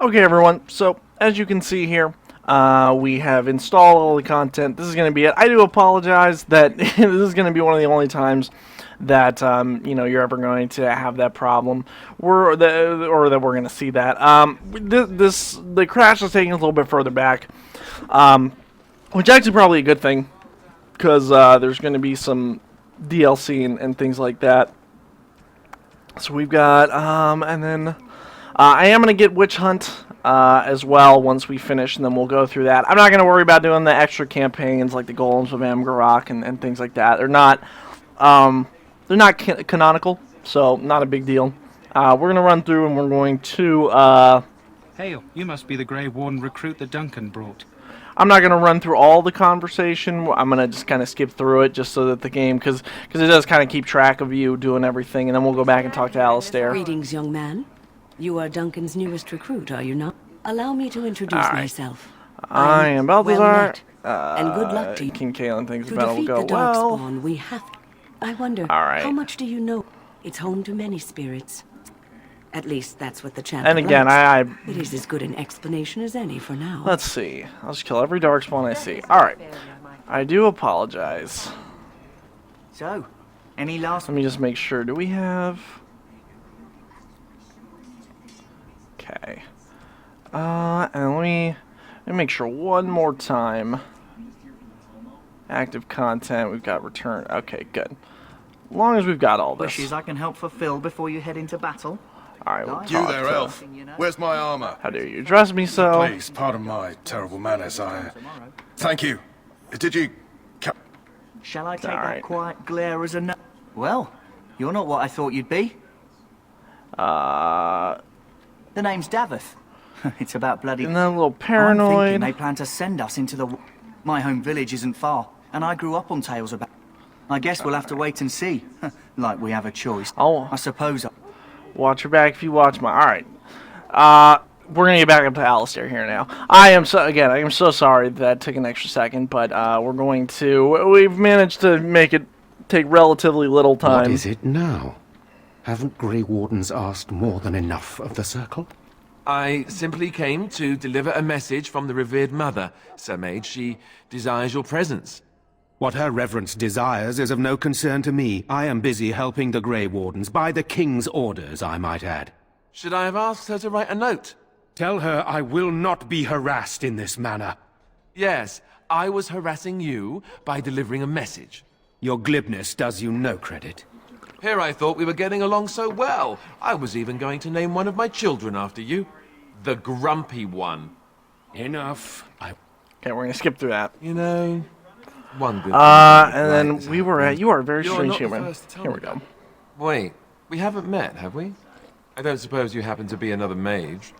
Okay, everyone. So, as you can see here, we have installed all the content. This is going to be it. I do apologize that this is going to be one of the only times that you're ever going to have that problem, or that we're going to see that. The crash is taking a little bit further back, which is actually probably a good thing because there's going to be some DLC and things like that. So we've got and then. I am going to get Witch Hunt as well once we finish, and then we'll go through that. I'm not going to worry about doing the extra campaigns like the Golems of Amgarok and things like that. They're not canonical, so not a big deal. We're going to run through and we're going to... Hail, you must be the Grey Warden recruit that Duncan brought. I'm not going to run through all the conversation. I'm going to just kind of skip through it just so that the game... Because it does kind of keep track of you doing everything, and then we'll go back and talk to Alistair. Greetings, young man. You are Duncan's newest recruit, are you not? Allow me to introduce myself. I am Balthazar. Well met, and good luck to you. King Kalen thinks To the battle will defeat go the well. Darkspawn, we have to... I wonder, how much do you know? It's home to many spirits. At least that's what the champion And again, likes. It is as good an explanation as any for now. Let's see. I'll just kill every Darkspawn I see. Alright. I do apologize. So, any last... Let me just make sure. Do we have... Okay. And let me make sure one more time. Active content. We've got return. Okay, good. As long as we've got all this. Wishes I can help fulfill before you head into battle? Alright, we'll You there, elf. Where's my armor? How dare you address me so? Please, pardon my terrible manners. Thank you. Did you... Shall I take that quiet glare as a no? Well, you're not what I thought you'd be. The name's Davith. It's about bloody... And then a little I'm paranoid. thinking they plan to send us into the... My home village isn't far, and I grew up on tales about... I guess we'll have to wait and see. Like we have a choice. Oh. I suppose... Watch your back if you watch my... Alright. We're gonna get back up to Alistair here now. I am so sorry that took an extra second, but we're going to... We've managed to make it take relatively little time. What is it now? Haven't Grey Wardens asked more than enough of the Circle? I simply came to deliver a message from the revered mother, Sir Mage. She desires your presence. What her reverence desires is of no concern to me. I am busy helping the Grey Wardens, by the King's orders, I might add. Should I have asked her to write a note? Tell her I will not be harassed in this manner. Yes, I was harassing you by delivering a message. Your glibness does you no credit. Here I thought we were getting along so well. I was even going to name one of my children after you. The Grumpy One. Enough. Okay, we're gonna skip through that. You know, one good and then we were at... You are a very You're strange not the human. first to tell Here me we go. that. Wait, we haven't met, have we? I don't suppose you happen to be another mage.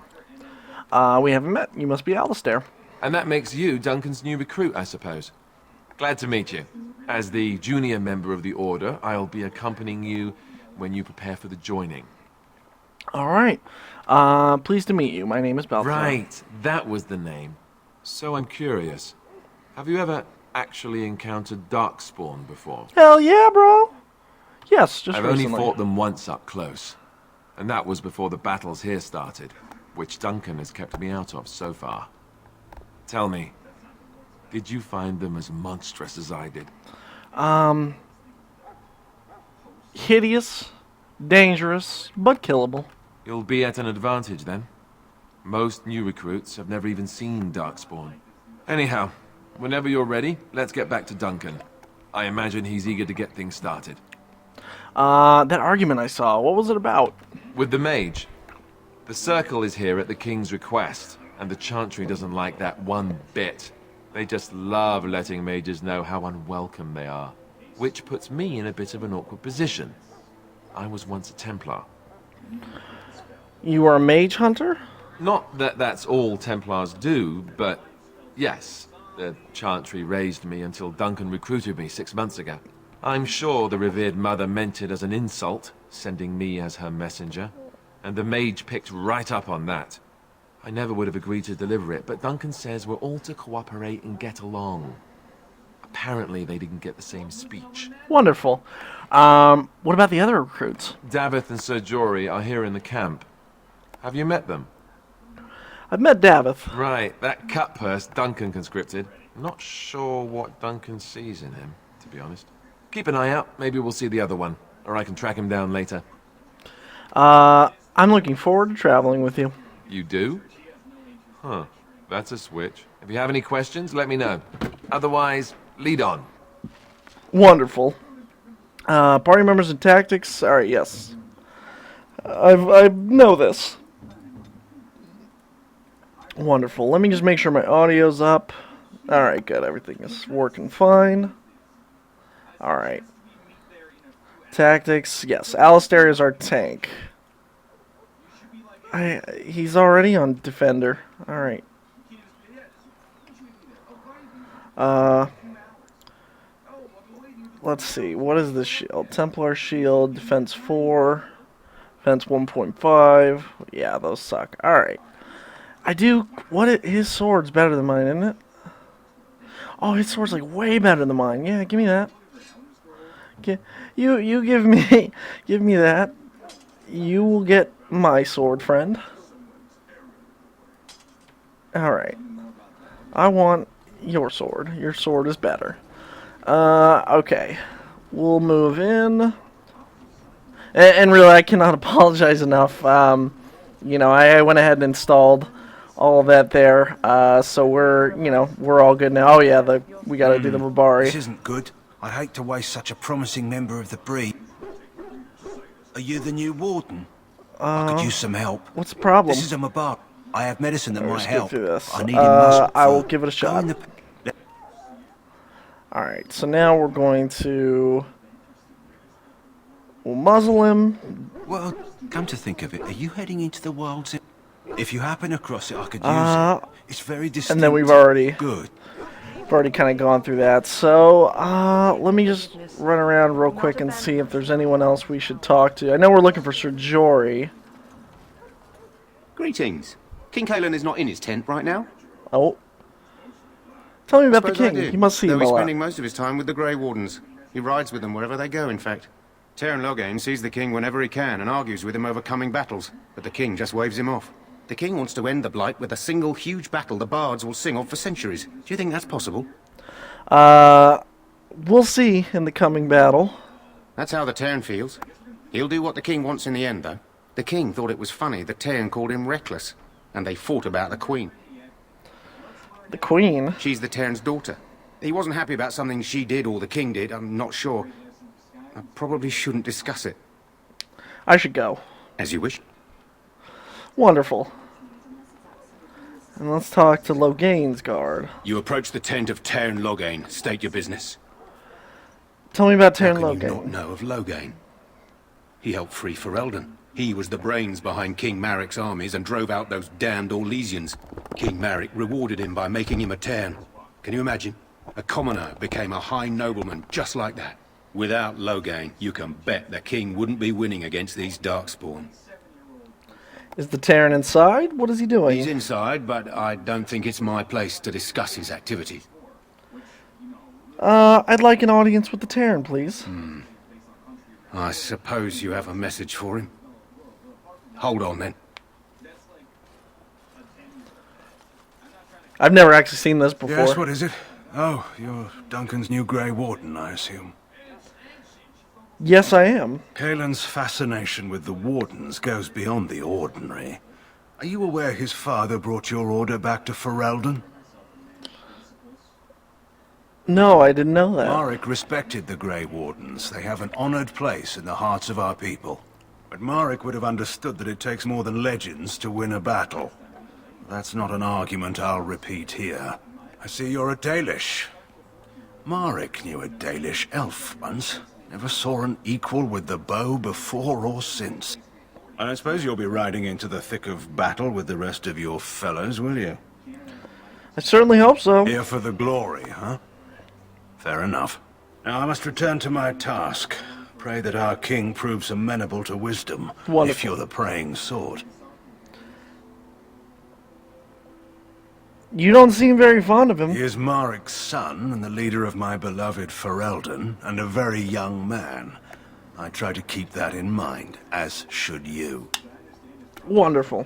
We haven't met. You must be Alistair. And that makes you Duncan's new recruit, I suppose. Glad to meet you. As the junior member of the Order, I'll be accompanying you when you prepare for the joining. Alright. Pleased to meet you. My name is Balthazar. Right, that was the name. So I'm curious. Have you ever actually encountered Darkspawn before? Hell yeah, bro. Yes, just I've recently. only fought them once up close. And that was before the battles here started, which Duncan has kept me out of so far. Tell me, did you find them as monstrous as I did? Hideous, dangerous, but killable. You'll be at an advantage then. Most new recruits have never even seen Darkspawn. Anyhow, whenever you're ready, let's get back to Duncan. I imagine he's eager to get things started. That argument I saw, what was it about? With the mage. The Circle is here at the King's request, and the Chantry doesn't like that one bit. They just love letting mages know how unwelcome they are, which puts me in a bit of an awkward position. I was once a Templar. You are a mage hunter? Not that that's all Templars do, but yes, the Chantry raised me until Duncan recruited me 6 months ago. I'm sure the revered mother meant it as an insult, sending me as her messenger, and the mage picked right up on that. I never would have agreed to deliver it, but Duncan says we're all to cooperate and get along. Apparently they didn't get the same speech. Wonderful. What about the other recruits? Davith and Sir Jory are here in the camp. Have you met them? I've met Davith. Right, that cut purse Duncan conscripted. Not sure what Duncan sees in him, to be honest. Keep an eye out. Maybe we'll see the other one, or I can track him down later. I'm looking forward to traveling with you. You do? Huh. That's a switch. If you have any questions, let me know. Otherwise, lead on. Wonderful. Party members and tactics. All right, yes. I know this. Wonderful. Let me just make sure my audio's up. All right, good. Everything is working fine. All right. Tactics. Yes, Alistair is our tank. He's already on defender. All right. Let's see. What is this shield? Templar shield, defense 4, defense 1.5. Yeah, those suck. All right. His sword's better than mine, isn't it? Oh, his sword's like way better than mine. Yeah, give me that. You give me give me that. You will get my sword, friend. All right. I want your sword. Your sword is better. Okay. We'll move in. And really, I cannot apologize enough. I went ahead and installed all of that there. So we're all good now. Oh yeah, we got to do the Mabari. This isn't good. I hate to waste such a promising member of the breed. Are you the new warden? I could use some help. What's the problem? This is a Mabari. I have medicine that might help. Through this. I need him muscle. I will give it a shot. Alright, so now we're going to... We'll muzzle him. Well, come to think of it, are you heading into the wilds? If you happen across it, I could use it. It's very distinct. And then we've already... Good. We've already kind of gone through that. So, let me just run around real quick and see if there's anyone else we should talk to. I know we're looking for Sir Jory. Greetings. King Kalen is not in his tent right now. Oh. Tell me about the Suppose I king. did. You must see him Though a he's lot. spending most of his time with the Grey Wardens. He rides with them wherever they go, in fact. Teyrn Loghain sees the king whenever he can and argues with him over coming battles, but the king just waves him off. The king wants to end the Blight with a single huge battle the bards will sing of for centuries. Do you think that's possible? We'll see in the coming battle. That's how the Teyrn feels. He'll do what the king wants in the end, though. The king thought it was funny that Teyrn called him reckless, and they fought about the queen. The queen? She's the Teyrn's daughter. He wasn't happy about something she did or the king did, I'm not sure. I probably shouldn't discuss it. I should go. As you wish. Wonderful. And let's talk to Loghain's guard. You approach the tent of Teyrn Loghain. State your business. Tell me about How Teyrn can you Loghain. not know of Loghain? He helped free Ferelden. He was the brains behind King Maric's armies and drove out those damned Orlesians. King Maric rewarded him by making him a Teyrn. Can you imagine? A commoner became a high nobleman just like that. Without Loghain, you can bet the king wouldn't be winning against these Darkspawn. Is the Teyrn inside? What is he doing? He's inside, but I don't think it's my place to discuss his activities. I'd like an audience with the Teyrn, please. I suppose you have a message for him. Hold on, then. I've never actually seen this before. Yes, what is it? Oh, you're Duncan's new Grey Warden, I assume. Yes, I am. Kalen's fascination with the Wardens goes beyond the ordinary. Are you aware his father brought your order back to Ferelden? No, I didn't know that. Maric respected the Grey Wardens. They have an honored place in the hearts of our people. But Maric would have understood that it takes more than legends to win a battle. That's not an argument I'll repeat here. I see you're a Dalish. Maric knew a Dalish elf once. Never saw an equal with the bow before or since. I suppose you'll be riding into the thick of battle with the rest of your fellows, will you? I certainly hope so. Here for the glory, huh? Fair enough. Now I must return to my task. Pray that our king proves amenable to wisdom. Wonderful. If you're the praying sword. You don't seem very fond of him. He is Maric's son and the leader of my beloved Ferelden, and a very young man. I try to keep that in mind, as should you. Wonderful.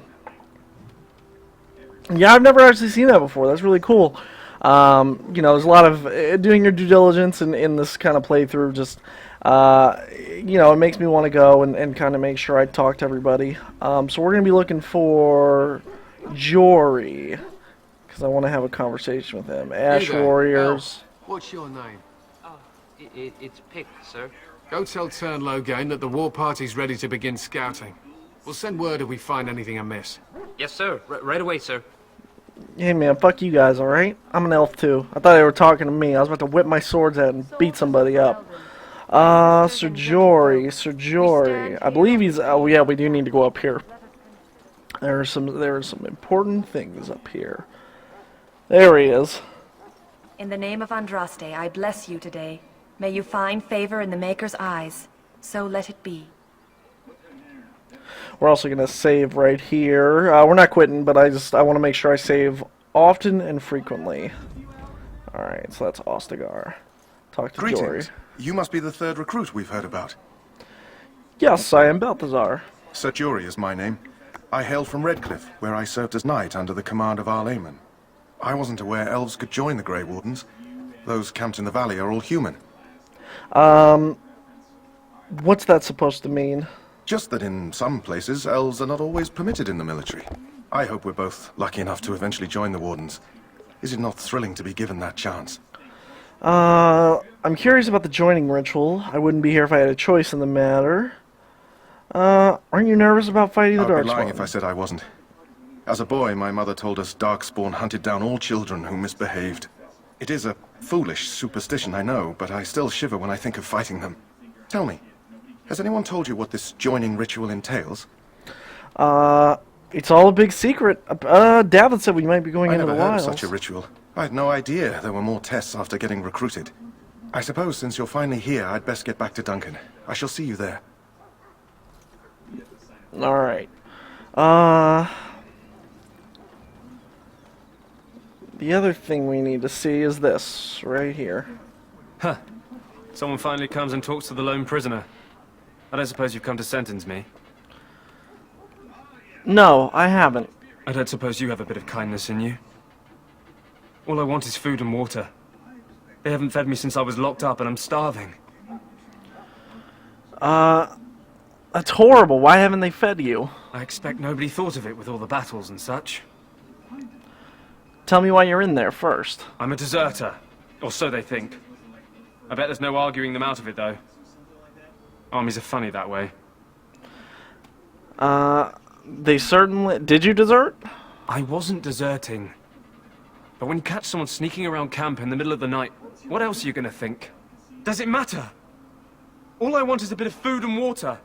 Yeah, I've never actually seen that before. That's really cool. You know, there's a lot of doing your due diligence in this kind of playthrough. Just, you know, it makes me want to go and kind of make sure I talk to everybody. So we're going to be looking for Jory, because I want to have a conversation with him. Ash Warriors. What's your name? Oh, it's Pick, sir. Go tell Turn Loghain that the war party's ready to begin scouting. We'll send word if we find anything amiss. Yes, sir. Right away, sir. Hey man, fuck you guys, alright? I'm an elf too. I thought they were talking to me. I was about to whip my swords out and beat somebody up. Sir Jory. I believe he's... Oh yeah, we do need to go up here. There are some important things up here. There he is. In the name of Andraste, I bless you today. May you find favor in the Maker's eyes. So let it be. We're also going to save right here. We're not quitting, but I want to make sure I save often and frequently. Alright, so that's Ostagar. Talk to Greetings. Jory. You must be the third recruit we've heard about. Yes, I am Balthazar. Sir Jory is my name. I hail from Redcliffe, where I served as knight under the command of Arl Eamon. I wasn't aware elves could join the Grey Wardens. Those camped in the valley are all human. What's that supposed to mean? Just that in some places, elves are not always permitted in the military. I hope we're both lucky enough to eventually join the Wardens. Is it not thrilling to be given that chance? I'm curious about the joining ritual. I wouldn't be here if I had a choice in the matter. Aren't you nervous about fighting the Darkspawn? I'd be lying if I said I wasn't. As a boy, my mother told us Darkspawn hunted down all children who misbehaved. It is a foolish superstition, I know, but I still shiver when I think of fighting them. Tell me, has anyone told you what this joining ritual entails? It's all a big secret. Davin said we might be going into the I never heard of wilds. such a ritual. I had no idea there were more tests after getting recruited. I suppose since you're finally here, I'd best get back to Duncan. I shall see you there. Alright. The other thing we need to see is this, right here. Huh. Someone finally comes and talks to the lone prisoner. I don't suppose you've come to sentence me? No, I haven't. I don't suppose you have a bit of kindness in you? All I want is food and water. They haven't fed me since I was locked up and I'm starving. That's horrible. Why haven't they fed you? I expect nobody thought of it with all the battles and such. Tell me why you're in there first. I'm a deserter. Or so they think. I bet there's no arguing them out of it, though. Armies are funny that way. They certainly... Did you desert? I wasn't deserting. But when you catch someone sneaking around camp in the middle of the night, what else are you gonna think? Does it matter? All I want is a bit of food and water.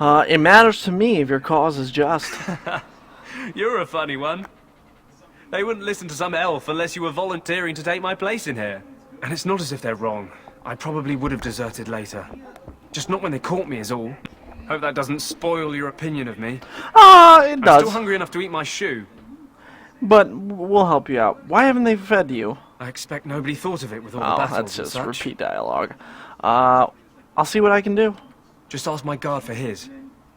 It matters to me if your cause is just. You're a funny one. They wouldn't listen to some elf unless you were volunteering to take my place in here. And it's not as if they're wrong. I probably would have deserted later. Just not when they caught me is all. Hope that doesn't spoil your opinion of me. It does. I'm still hungry enough to eat my shoe. But we'll help you out. Why haven't they fed you? I expect nobody thought of it with all the battles that's just and such. repeat dialogue. I'll see what I can do. Just ask my guard for his.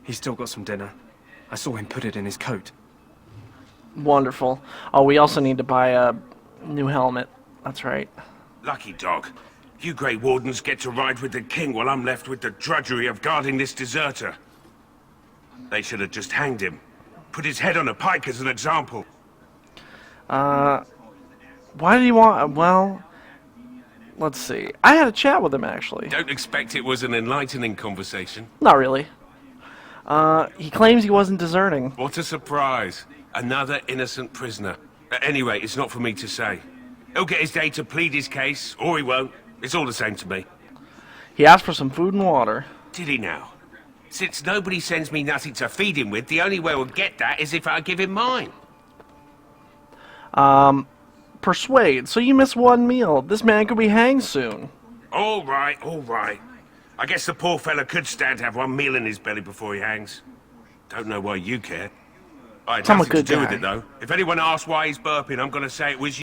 He's still got some dinner. I saw him put it in his coat. Wonderful. Oh, we also need to buy a new helmet. That's right. Lucky dog. You Grey Wardens get to ride with the king while I'm left with the drudgery of guarding this deserter. They should have just hanged him. Put his head on a pike as an example. Why do you want... Well, let's see. I had a chat with him, actually. Don't expect it was an enlightening conversation. Not really. He claims he wasn't deserting. What a surprise. Another innocent prisoner. Anyway, it's not for me to say. He'll get his day to plead his case, or he won't. It's all the same to me. He asked for some food and water. Did he now? Since nobody sends me nothing to feed him with, the only way we'll get that is if I give him mine. Persuade. So you miss one meal. This man could be hanged soon. All right, all right. I guess the poor fella could stand to have one meal in his belly before he hangs. Don't know why you care. I had I'm a nothing to good do with guy. it, though. If anyone asks why he's burping, I'm going to say it was you.